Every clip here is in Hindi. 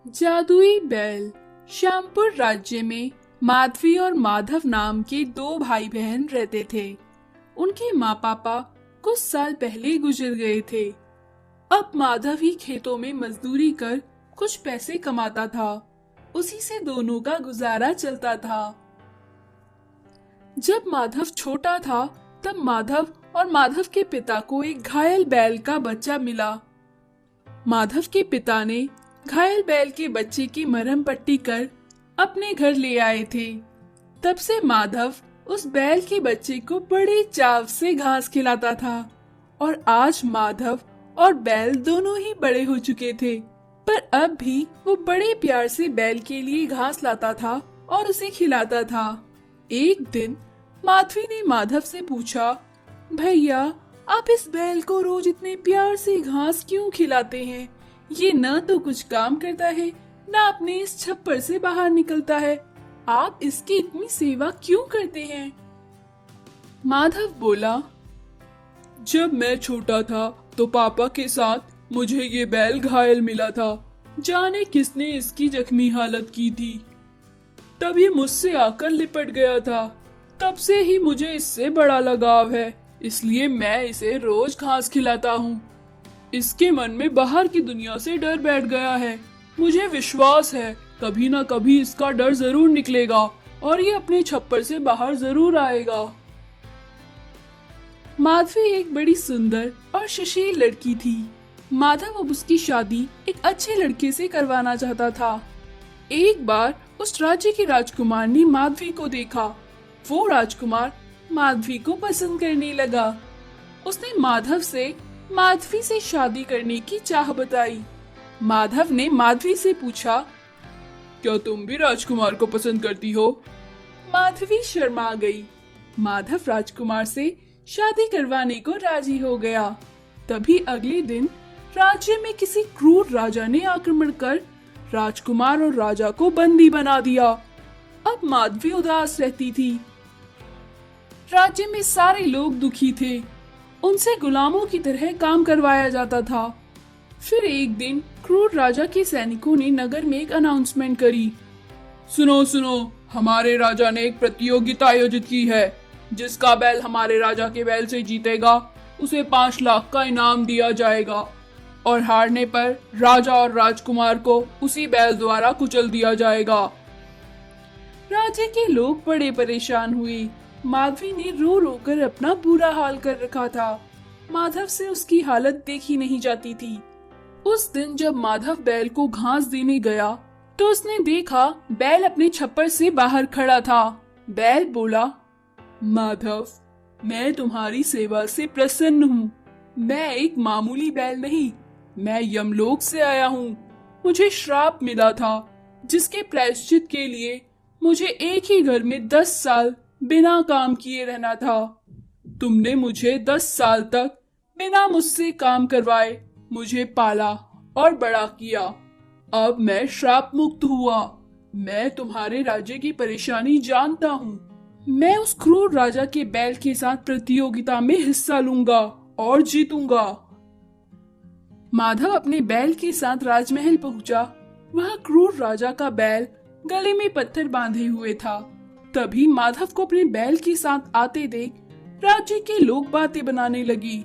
जादुई बैल। श्यामपुर राज्य में माधवी और माधव नाम के दो भाई बहन रहते थे। उनके माँ पापा कुछ साल पहले गुजर गए थे। अब माधव ही खेतों में मजदूरी कर कुछ पैसे कमाता था। उसी से दोनों का गुजारा चलता था। जब माधव छोटा था तब माधव और माधव के पिता को एक घायल बैल का बच्चा मिला। माधव के पिता ने घायल बैल के बच्चे की मरहम पट्टी कर अपने घर ले आए थे। तब से माधव उस बैल के बच्चे को बड़े चाव से घास खिलाता था और आज माधव और बैल दोनों ही बड़े हो चुके थे, पर अब भी वो बड़े प्यार से बैल के लिए घास लाता था और उसे खिलाता था। एक दिन माधवी ने माधव से पूछा, भैया आप इस बैल को रोज इतने प्यार से घास क्यों खिलाते हैं? ये न तो कुछ काम करता है, न अपने इस छप्पर से बाहर निकलता है। आप इसकी इतनी सेवा क्यों करते हैं? माधव बोला, जब मैं छोटा था तो पापा के साथ मुझे ये बैल घायल मिला था। जाने किसने इसकी जख्मी हालत की थी। तब ये मुझसे आकर लिपट गया था। तब से ही मुझे इससे बड़ा लगाव है, इसलिए मैं इसे रोज घास खिलाता हूँ। इसके मन में बाहर की दुनिया से डर बैठ गया है। मुझे विश्वास है कभी ना कभी इसका डर जरूर निकलेगा और ये अपने छप्पर से बाहर जरूर आएगा। माधवी एक बड़ी सुंदर और सुशील लड़की थी। माधव अब उसकी शादी एक अच्छे लड़के से करवाना चाहता था। एक बार उस राज्य की राजकुमार ने माधवी को देखा। वो राजकुमार माधवी को पसंद करने लगा। उसने माधवी से शादी करने की चाह बताई। माधव ने माधवी से पूछा, क्या तुम भी राजकुमार को पसंद करती हो? माधवी शर्मा गई। माधव राजकुमार से शादी करवाने को राजी हो गया। तभी अगले दिन राज्य में किसी क्रूर राजा ने आक्रमण कर राजकुमार और राजा को बंदी बना दिया। अब माधवी उदास रहती थी। राज्य में सारे लोग दुखी थे। उनसे गुलामों की तरह काम करवाया जाता था। फिर एक दिन क्रूर राजा के सैनिकों ने नगर में एक अनाउंसमेंट करी। सुनो सुनो, हमारे राजा ने एक प्रतियोगिता आयोजित की है। जिसका बैल हमारे राजा के बैल से जीतेगा उसे 5 लाख का इनाम दिया जाएगा और हारने पर राजा और राजकुमार को उसी बैल द्वारा कुचल दिया जाएगा। राज्य के लोग बड़े परेशान हुए। माधवी ने रो रो कर अपना बुरा हाल कर रखा था। माधव से उसकी हालत देखी नहीं जाती थी। उस दिन जब माधव बैल को घास देने गया तो उसने देखा बैल अपने छप्पर से बाहर खड़ा था। बैल बोला, माधव, मैं तुम्हारी सेवा से प्रसन्न हूँ। मैं एक मामूली बैल नहीं, मैं यमलोक से आया हूँ। मुझे श्राप मिला था जिसके प्रायश्चित के लिए मुझे एक ही घर में 10 साल बिना काम किए रहना था। तुमने मुझे 10 साल तक बिना मुझसे काम करवाए मुझे पाला और बड़ा किया। अब मैं श्राप मुक्त हुआ। मैं तुम्हारे राज्य की परेशानी जानता हूँ। मैं उस क्रूर राजा के बैल के साथ प्रतियोगिता में हिस्सा लूंगा और जीतूंगा। माधव अपने बैल के साथ राजमहल पहुंचा। वहाँ क्रूर राजा का बैल गले में पत्थर बांधे हुए था। तभी माधव को अपने बैल के साथ आते देख राज्य के लोग बातें बनाने लगी।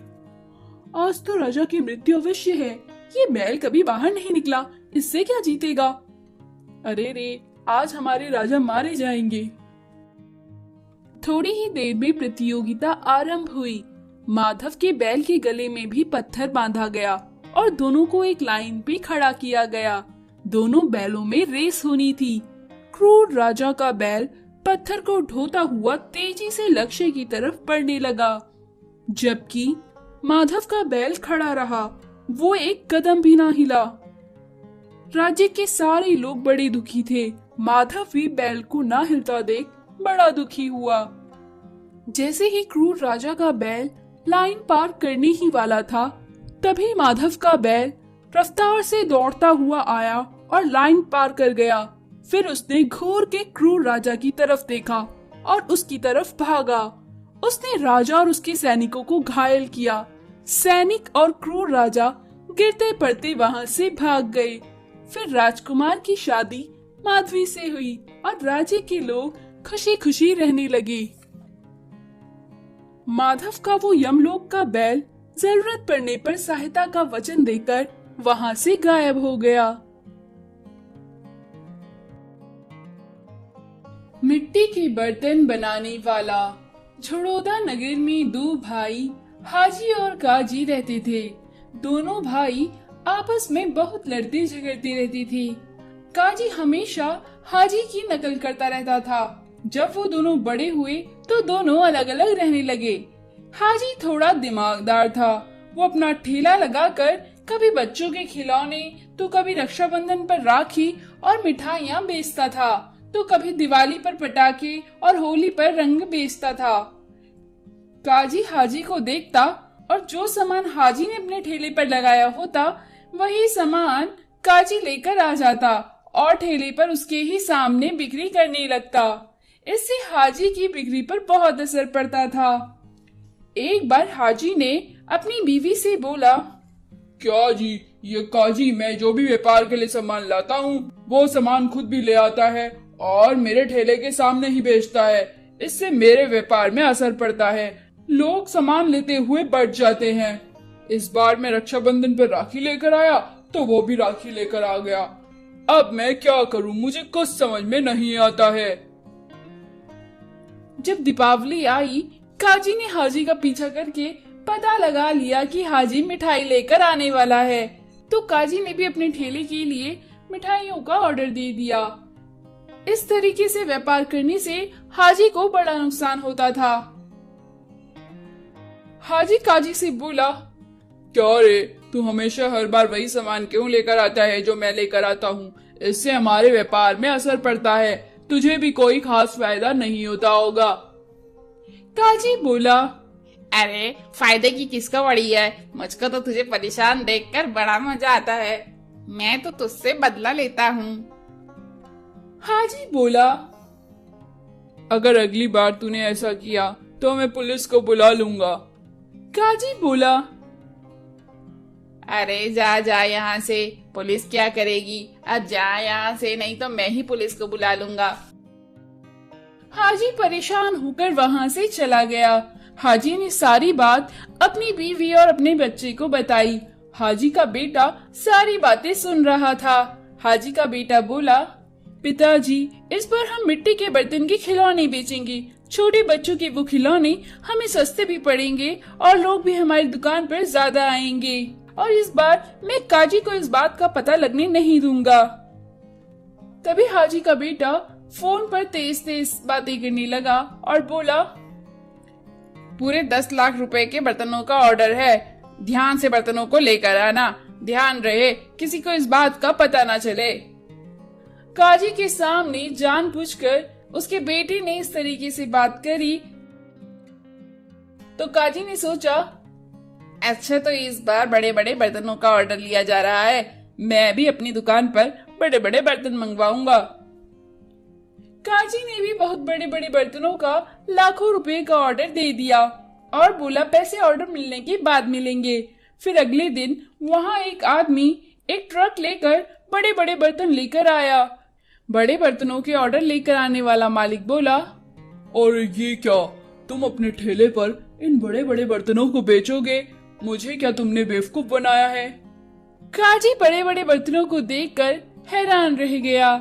आज तो राजा की मृत्यु अवश्य है। ये बैल कभी बाहर नहीं निकला, इससे क्या जीतेगा? अरे रे, आज हमारे राजा मारे जाएंगे। थोड़ी ही देर में प्रतियोगिता आरंभ हुई। माधव के बैल के गले में भी पत्थर बांधा गया और दोनों को एक लाइन पे खड़ा किया गया। दोनों बैलों में रेस होनी थी। क्रूर राजा का बैल पत्थर को ढोता हुआ तेजी से लक्ष्य की तरफ बढ़ने लगा, जबकि माधव का बैल खड़ा रहा। वो एक कदम भी ना हिला। राज्य के सारे लोग बड़े दुखी थे। माधव भी बैल को ना हिलता देख बड़ा दुखी हुआ। जैसे ही क्रूर राजा का बैल लाइन पार करने ही वाला था, तभी माधव का बैल रफ्तार से दौड़ता हुआ आया और लाइन पार कर गया। फिर उसने घूर के क्रूर राजा की तरफ देखा और उसकी तरफ भागा। उसने राजा और उसके सैनिकों को घायल किया। सैनिक और क्रूर राजा गिरते पड़ते वहां से भाग गए। फिर राजकुमार की शादी माधवी से हुई और राज्य के लोग खुशी खुशी रहने लगे। माधव का वो यमलोक का बैल जरूरत पड़ने पर सहायता का वचन देकर वहां से गायब हो गया। मिट्टी के बर्तन बनाने वाला। झड़ौदा नगर में दो भाई हाजी और काजी रहते थे। दोनों भाई आपस में बहुत लड़ते झगड़ते रहते थे। काजी हमेशा हाजी की नकल करता रहता था। जब वो दोनों बड़े हुए तो दोनों अलग अलग रहने लगे। हाजी थोड़ा दिमागदार था। वो अपना ठेला लगाकर कभी बच्चों के खिलौने तो कभी रक्षाबंधन पर राखी और मिठाइयाँ बेचता था, तो कभी दिवाली पर पटाखे और होली पर रंग बेचता था। काजी हाजी को देखता और जो सामान हाजी ने अपने ठेले पर लगाया होता वही सामान काजी लेकर आ जाता और ठेले पर उसके ही सामने बिक्री करने लगता। इससे हाजी की बिक्री पर बहुत असर पड़ता था। एक बार हाजी ने अपनी बीवी से बोला, क्या जी, ये काजी मैं जो भी व्यापार के लिए सामान लाता हूँ वो सामान खुद भी ले आता है और मेरे ठेले के सामने ही बेचता है। इससे मेरे व्यापार में असर पड़ता है। लोग सामान लेते हुए बढ़ जाते हैं। इस बार मैं रक्षाबंधन पर राखी लेकर आया तो वो भी राखी लेकर आ गया। अब मैं क्या करूं, मुझे कुछ समझ में नहीं आता है। जब दीपावली आई, काजी ने हाजी का पीछा करके पता लगा लिया कि हाजी मिठाई लेकर आने वाला है, तो काजी ने भी अपने ठेले के लिए मिठाइयों का ऑर्डर दे दिया। इस तरीके से व्यापार करने से हाजी को बड़ा नुकसान होता था। हाजी काजी से बोला, क्या रे, तू हमेशा हर बार वही सामान क्यों लेकर आता है जो मैं लेकर आता हूँ? इससे हमारे व्यापार में असर पड़ता है। तुझे भी कोई खास फायदा नहीं होता होगा। काजी बोला, अरे फायदे की किसको बड़ी है, मुझको तो तुझे परेशान देखकर बड़ा मजा आता है। मैं तो तुझसे बदला लेता हूँ। हाजी बोला, अगर अगली बार तूने ऐसा किया तो मैं पुलिस को बुला लूंगा। काजी बोला, अरे जा जा यहाँ से, पुलिस क्या करेगी, अब जा यहाँ से, नहीं तो मैं ही पुलिस को बुला लूंगा। हाजी परेशान होकर वहाँ से चला गया। हाजी ने सारी बात अपनी बीवी और अपने बच्चे को बताई। हाजी का बेटा सारी बातें सुन रहा था। हाजी का बेटा बोला, पिताजी, इस बार हम मिट्टी के बर्तन के खिलौने बेचेंगे। छोटे बच्चों के वो खिलौने हमें सस्ते भी पड़ेंगे और लोग भी हमारी दुकान पर ज्यादा आएंगे। और इस बार मैं काजी को इस बात का पता लगने नहीं दूंगा। तभी हाजी का बेटा फोन पर तेज तेज बातें करने लगा और बोला, पूरे 10 लाख रुपए के बर्तनों का ऑर्डर है। ध्यान से बर्तनों को लेकर आना, ध्यान रहे किसी को इस बात का पता ना चले। काजी के सामने जानबूझकर उसके बेटे ने इस तरीके से बात करी तो काजी ने सोचा, अच्छा तो इस बार बड़े बड़े बर्तनों का ऑर्डर लिया जा रहा है। मैं भी अपनी दुकान पर बड़े बड़े बर्तन मंगवाऊंगा। काजी ने भी बहुत बड़े बड़े बर्तनों का लाखों रुपए का ऑर्डर दे दिया और बोला, पैसे ऑर्डर मिलने के बाद मिलेंगे। फिर अगले दिन वहाँ एक आदमी एक ट्रक लेकर बड़े बड़े बर्तन लेकर आया। बड़े बर्तनों के ऑर्डर लेकर आने वाला मालिक बोला, और ये क्या, तुम अपने ठेले पर इन बड़े बड़े बर्तनों को बेचोगे? मुझे क्या तुमने बेवकूफ बनाया है? काजी बड़े बड़े बर्तनों को देखकर हैरान रह गया।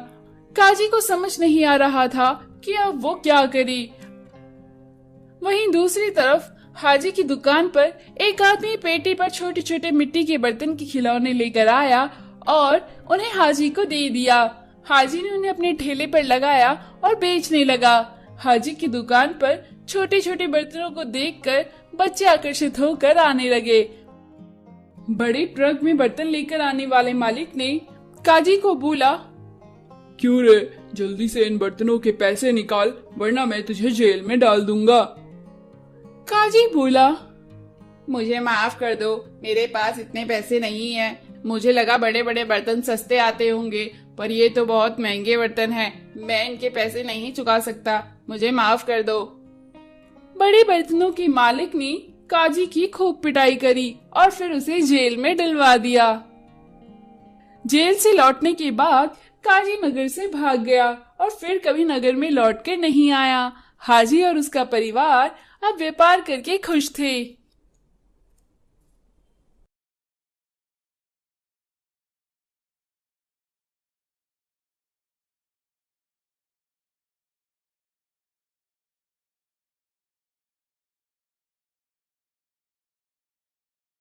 काजी को समझ नहीं आ रहा था कि अब वो क्या करे। वहीं दूसरी तरफ हाजी की दुकान पर एक आदमी पेटी पर छोटे छोटे मिट्टी के बर्तन के खिलौने लेकर आया और उन्हें हाजी को दे दिया। हाजी ने उन्हें अपने ठेले पर लगाया और बेचने लगा। हाजी की दुकान पर छोटे छोटे बर्तनों को देखकर बच्चे आकर्षित होकर आने लगे। बड़े ट्रक में बर्तन लेकर आने वाले मालिक ने काजी को बोला, क्यों रे, जल्दी से इन बर्तनों के पैसे निकाल वरना मैं तुझे जेल में डाल दूंगा। काजी बोला, मुझे माफ कर दो, मेरे पास इतने पैसे नहीं हैं। मुझे लगा बड़े बड़े बर्तन सस्ते आते होंगे, पर ये तो बहुत महंगे बर्तन हैं। मैं इनके पैसे नहीं चुका सकता, मुझे माफ कर दो। बड़े बर्तनों के मालिक ने काजी की खूब पिटाई करी और फिर उसे जेल में डलवा दिया। जेल से लौटने के बाद काजी नगर से भाग गया और फिर कभी नगर में लौट कर नहीं आया। हाजी और उसका परिवार अब व्यापार करके खुश थे।